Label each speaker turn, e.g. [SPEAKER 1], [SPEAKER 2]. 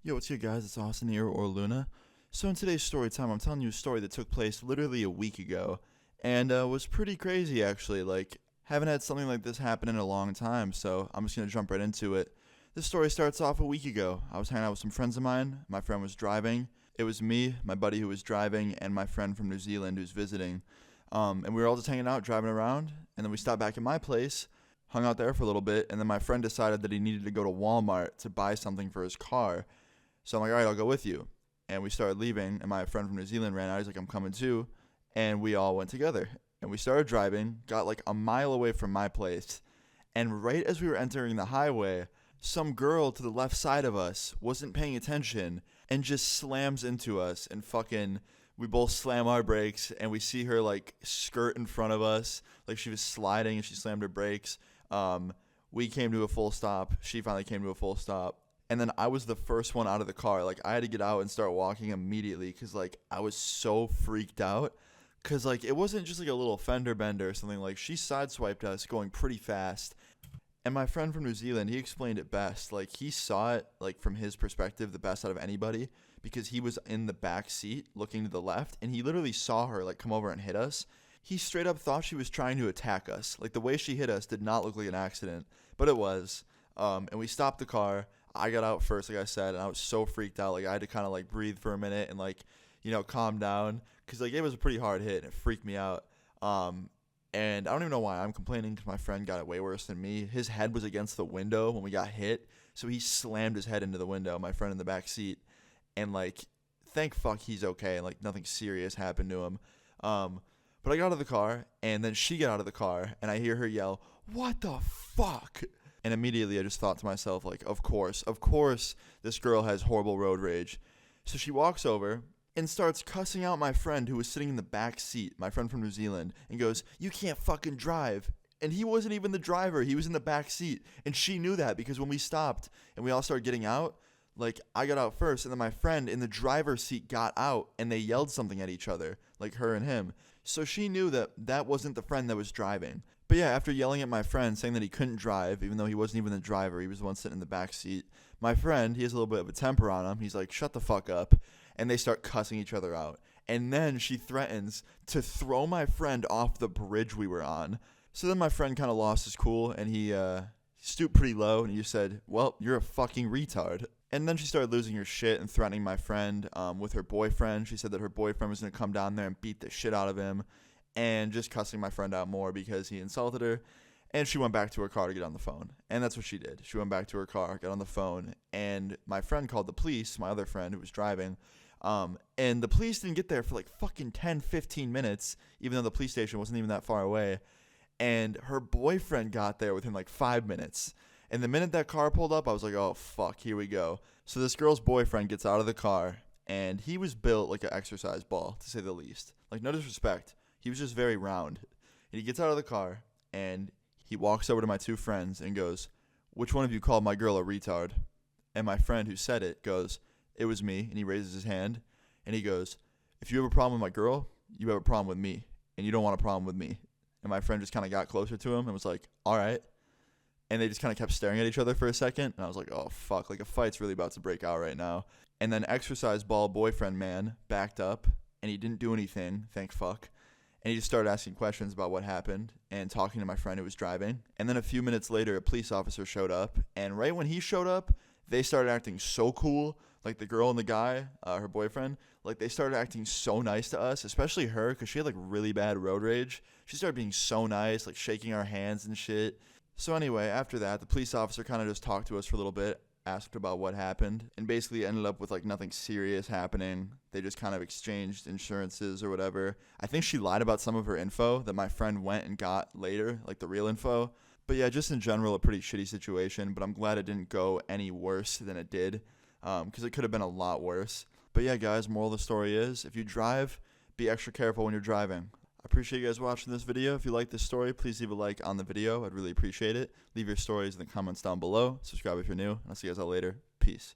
[SPEAKER 1] Yo, what's good, guys? It's Austin here, or Luna. So in today's story time, I'm telling you a story that took place literally a week ago, and was pretty crazy actually. Like, haven't had something like this happen in a long time, so I'm just gonna jump right into it. This story starts off a week ago. I was hanging out with some friends of mine. My friend was driving. It was me, my buddy who was driving, and my friend from New Zealand who's visiting. And we were all just hanging out, driving around, and then we stopped back at my place, hung out there for a little bit, and then my friend decided that he needed to go to Walmart to buy something for his car. So I'm like, all right, I'll go with you. And we started leaving, and my friend from New Zealand ran out. He's like, I'm coming too. And we all went together. And we started driving, got like a mile away from my place. And right as we were entering the highway, some girl to the left side of us wasn't paying attention and just slams into us. And fucking, we both slam our brakes, and we see her like skirt in front of us. Like she was sliding and she slammed her brakes. We came to a full stop. She finally came to a full stop. And then I was the first one out of the car. Like, I had to get out and start walking immediately because, like, I was so freaked out. Because, like, it wasn't just, like, a little fender bender or something. Like, she sideswiped us going pretty fast. And my friend from New Zealand, he explained it best. Like, he saw it, like, from his perspective, the best out of anybody. Because he was in the back seat looking to the left. And he literally saw her, like, come over and hit us. He straight up thought she was trying to attack us. Like, the way she hit us did not look like an accident. But it was. And we stopped the car. I got out first, like I said, and I was so freaked out. Like, I had to kind of, like, breathe for a minute and, like, calm down. Because, like, it was a pretty hard hit, and it freaked me out. And I don't even know why I'm complaining, because my friend got it way worse than me. His head was against the window when we got hit, so he slammed his head into the window, my friend in the back seat. And, like, thank fuck he's okay, and, like, nothing serious happened to him. But I got out of the car, and then she got out of the car, and I hear her yell, "What the fuck?" And immediately I just thought to myself, like, of course, this girl has horrible road rage. So she walks over and starts cussing out my friend who was sitting in the back seat, my friend from New Zealand, and goes, "You can't fucking drive." And he wasn't even the driver. He was in the back seat. And she knew that because when we stopped and we all started getting out, like, I got out first, and then my friend in the driver's seat got out, and they yelled something at each other, like her and him. So she knew that that wasn't the friend that was driving. But yeah, after yelling at my friend, saying that he couldn't drive, even though he wasn't even the driver, he was the one sitting in the back seat, my friend, he has a little bit of a temper on him. He's like, "Shut the fuck up." And they start cussing each other out. And then she threatens to throw my friend off the bridge we were on. So then my friend kind of lost his cool, and he stooped pretty low, and he just said, "Well, you're a fucking retard." And then she started losing her shit and threatening my friend with her boyfriend. She said that her boyfriend was going to come down there and beat the shit out of him, and just cussing my friend out more because he insulted her. And she went back to her car to get on the phone. And that's what she did. She went back to her car, got on the phone, and my friend called the police, my other friend who was driving. And the police didn't get there for like fucking 10, 15 minutes, even though the police station wasn't even that far away. And her boyfriend got there within like 5 minutes. And the minute that car pulled up, I was like, oh, fuck, here we go. So this girl's boyfriend gets out of the car, and he was built like an exercise ball, to say the least. Like, no disrespect. He was just very round. And he gets out of the car, and he walks over to my two friends and goes, "Which one of you called my girl a retard?" And my friend who said it goes, "It was me." And he raises his hand, and he goes, "If you have a problem with my girl, you have a problem with me. And you don't want a problem with me." And my friend just kind of got closer to him and was like, "All right." And they just kind of kept staring at each other for a second. And I was like, oh, fuck. Like, a fight's really about to break out right now. And then exercise ball boyfriend man backed up, and he didn't do anything, thank fuck. And he just started asking questions about what happened and talking to my friend who was driving. And then a few minutes later, a police officer showed up. And right when he showed up, they started acting so cool. Like, the girl and the guy, her boyfriend, like, they started acting so nice to us, especially her, because she had, like, really bad road rage. She started being so nice, like, shaking our hands and shit. So anyway, after that, the police officer kind of just talked to us for a little bit, asked about what happened, and basically ended up with, like, nothing serious happening. They just kind of exchanged insurances or whatever. I think she lied about some of her info that my friend went and got later, like the real info. But yeah, just in general, a pretty shitty situation, but I'm glad it didn't go any worse than it did, because it could have been a lot worse. But yeah, guys, moral of the story is, if you drive, be extra careful when you're driving. I appreciate you guys watching this video. If you like this story, please leave a like on the video. I'd really appreciate it. Leave your stories in the comments down below. Subscribe if you're new. I'll see you guys all later. Peace.